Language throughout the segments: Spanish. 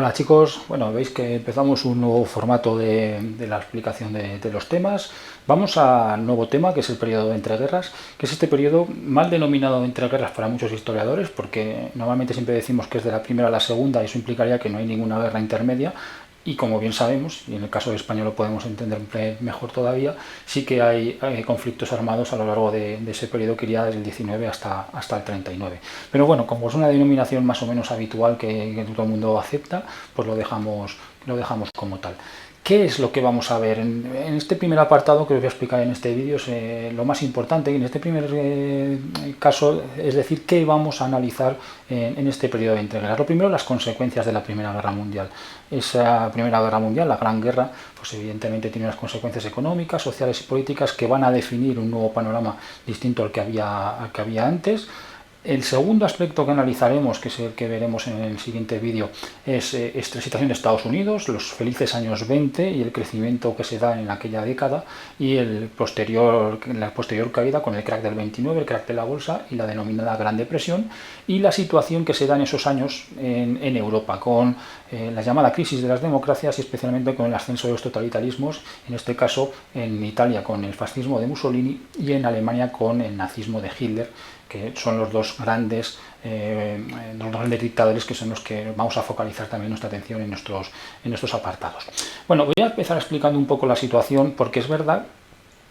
Hola chicos, bueno, veis que empezamos un nuevo formato de la explicación de los temas. Vamos al nuevo tema, que es el periodo de entreguerras, que es este periodo mal denominado entreguerras para muchos historiadores, porque normalmente siempre decimos que es de la primera a la segunda, y eso implicaría que no hay ninguna guerra intermedia. Y como bien sabemos, y en el caso de España lo podemos entender mejor todavía, sí que hay conflictos armados a lo largo de ese periodo que iría desde el 19 hasta el 39. Pero bueno, como es una denominación más o menos habitual que todo el mundo acepta, pues lo dejamos como tal. ¿Qué es lo que vamos a ver? En este primer apartado que os voy a explicar en este vídeo es lo más importante. En este primer caso, es decir, qué vamos a analizar en este periodo de entreguerras. Lo primero, las consecuencias de la Primera Guerra Mundial. Esa Primera Guerra Mundial, la Gran Guerra, pues evidentemente tiene unas consecuencias económicas, sociales y políticas que van a definir un nuevo panorama distinto al que había antes. El segundo aspecto que analizaremos, que es el que veremos en el siguiente vídeo, es la situación de Estados Unidos, los felices años 20 y el crecimiento que se da en aquella década y la posterior caída con el crack del 29, el crack de la bolsa y la denominada Gran Depresión, y la situación que se da en esos años en Europa con la llamada crisis de las democracias y especialmente con el ascenso de los totalitarismos, en este caso en Italia con el fascismo de Mussolini y en Alemania con el nazismo de Hitler, que son los dos grandes dictadores que son los que vamos a focalizar también nuestra atención en nuestros apartados. Bueno, voy a empezar explicando un poco la situación, porque es verdad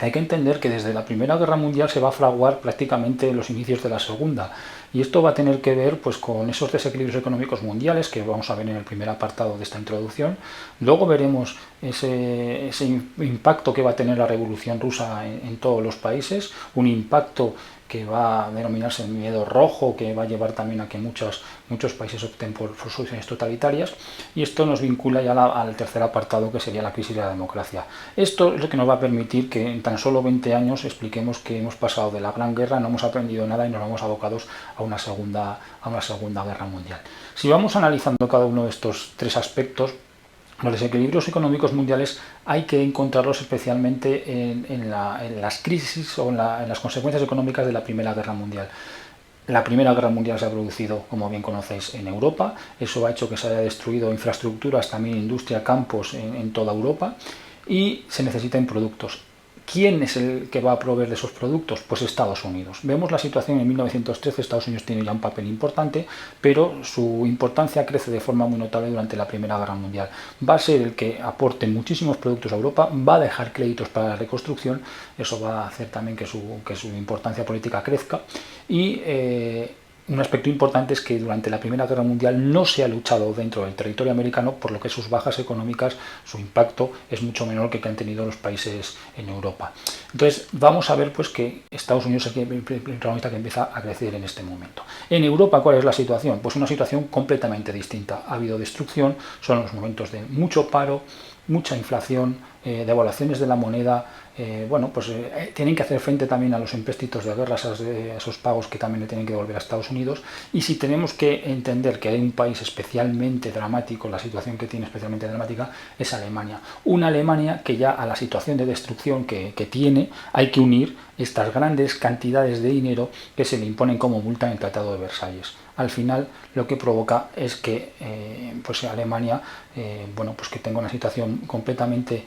que hay que entender que desde la Primera Guerra Mundial se va a fraguar prácticamente los inicios de la Segunda, y esto va a tener que ver pues con esos desequilibrios económicos mundiales que vamos a ver en el primer apartado de esta introducción. Luego veremos ese impacto que va a tener la Revolución Rusa en todos los países, un impacto que va a denominarse el miedo rojo, que va a llevar también a que muchos países opten por soluciones totalitarias, y esto nos vincula ya al tercer apartado, que sería la crisis de la democracia. Esto es lo que nos va a permitir que en tan solo 20 años expliquemos que hemos pasado de la Gran Guerra, no hemos aprendido nada y nos vamos abocados a una segunda guerra mundial. Si vamos analizando cada uno de estos tres aspectos, los desequilibrios económicos mundiales hay que encontrarlos especialmente en las crisis o en las consecuencias económicas de la Primera Guerra Mundial. La Primera Guerra Mundial se ha producido, como bien conocéis, en Europa. Eso ha hecho que se haya destruido infraestructuras, también industria, campos en toda Europa, y se necesitan productos. ¿Quién es el que va a proveer de esos productos? Pues Estados Unidos. Vemos la situación en 1913, Estados Unidos tiene ya un papel importante, pero su importancia crece de forma muy notable durante la Primera Guerra Mundial. Va a ser el que aporte muchísimos productos a Europa, va a dejar créditos para la reconstrucción, eso va a hacer también que su importancia política crezca, y un aspecto importante es que durante la Primera Guerra Mundial no se ha luchado dentro del territorio americano, por lo que sus bajas económicas, su impacto es mucho menor que han tenido los países en Europa. Entonces vamos a ver pues que Estados Unidos es el protagonista que empieza a crecer en este momento. En Europa, ¿cuál es la situación? Pues una situación completamente distinta. Ha habido destrucción, son los momentos de mucho paro, mucha inflación, devaluaciones de la moneda. Tienen que hacer frente también a los empréstitos de guerra, a esos pagos que también le tienen que devolver a Estados Unidos. Y si tenemos que entender que hay un país especialmente dramático, la situación que tiene especialmente dramática es Alemania. Una Alemania que ya a la situación de destrucción que tiene hay que unir estas grandes cantidades de dinero que se le imponen como multa en el Tratado de Versalles. Al final lo que provoca es que Alemania que tenga una situación completamente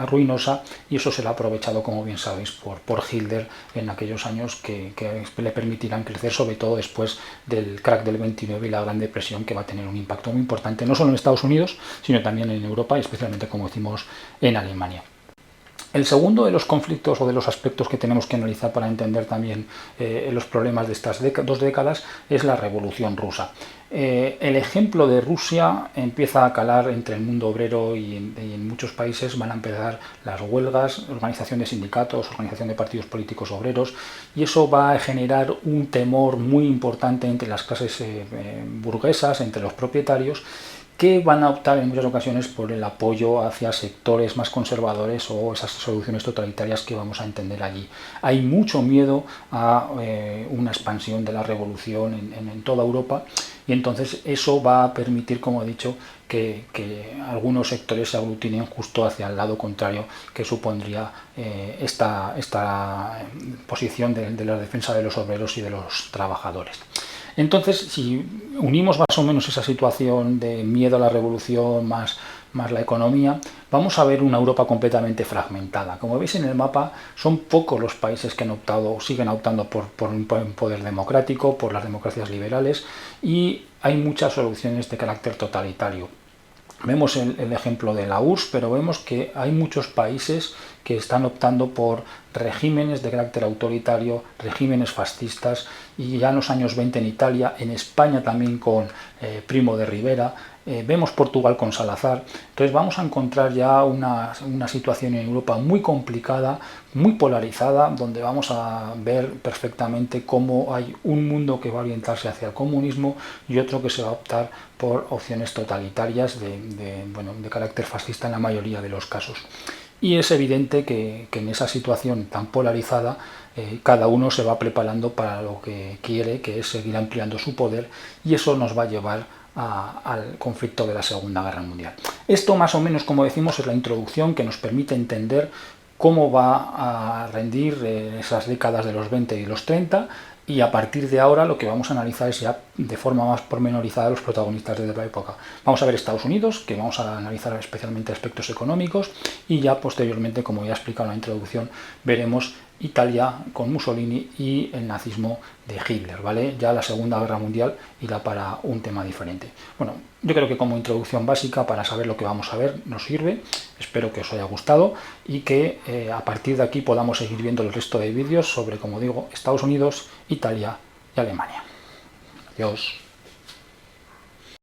ruinosa, y eso se lo ha aprovechado, como bien sabéis, por Hitler en aquellos años que le permitirán crecer, sobre todo después del crack del 29 y la Gran Depresión, que va a tener un impacto muy importante no solo en Estados Unidos, sino también en Europa y especialmente, como decimos, en Alemania. El segundo de los conflictos o de los aspectos que tenemos que analizar para entender también los problemas de estas dos décadas es la Revolución Rusa. El ejemplo de Rusia empieza a calar entre el mundo obrero y en muchos países van a empezar las huelgas, organización de sindicatos, organización de partidos políticos obreros, y eso va a generar un temor muy importante entre las clases burguesas, entre los propietarios, que van a optar en muchas ocasiones por el apoyo hacia sectores más conservadores o esas soluciones totalitarias que vamos a entender allí. Hay mucho miedo a una expansión de la revolución en toda Europa, y entonces eso va a permitir, como he dicho, que algunos sectores se aglutinen justo hacia el lado contrario que supondría esta posición de la defensa de los obreros y de los trabajadores. Entonces, si unimos más o menos esa situación de miedo a la revolución más la economía, vamos a ver una Europa completamente fragmentada. Como veis en el mapa, son pocos los países que han optado o siguen optando por un poder democrático, por las democracias liberales, y hay muchas soluciones de carácter totalitario. Vemos el ejemplo de la URSS, pero vemos que hay muchos países que están optando por regímenes de carácter autoritario, regímenes fascistas, y ya en los años 20 en Italia, en España también con Primo de Rivera, vemos Portugal con Salazar. Entonces vamos a encontrar ya una situación en Europa muy complicada, muy polarizada, donde vamos a ver perfectamente cómo hay un mundo que va a orientarse hacia el comunismo y otro que se va a optar por opciones totalitarias de carácter fascista en la mayoría de los casos. Y es evidente que en esa situación tan polarizada cada uno se va preparando para lo que quiere, que es seguir ampliando su poder, y eso nos va a llevar al conflicto de la Segunda Guerra Mundial. Esto más o menos, como decimos, es la introducción que nos permite entender cómo va a rendir esas décadas de los 20 y los 30, y a partir de ahora lo que vamos a analizar es ya de forma más pormenorizada los protagonistas de la época. Vamos a ver Estados Unidos, que vamos a analizar especialmente aspectos económicos, y ya posteriormente, como ya he explicado en la introducción, veremos Italia con Mussolini y el nazismo de Hitler, ¿vale? Ya la Segunda Guerra Mundial irá para un tema diferente. Bueno, yo creo que como introducción básica para saber lo que vamos a ver nos sirve. Espero que os haya gustado y que a partir de aquí podamos seguir viendo el resto de vídeos sobre, como digo, Estados Unidos, Italia y Alemania. Adiós.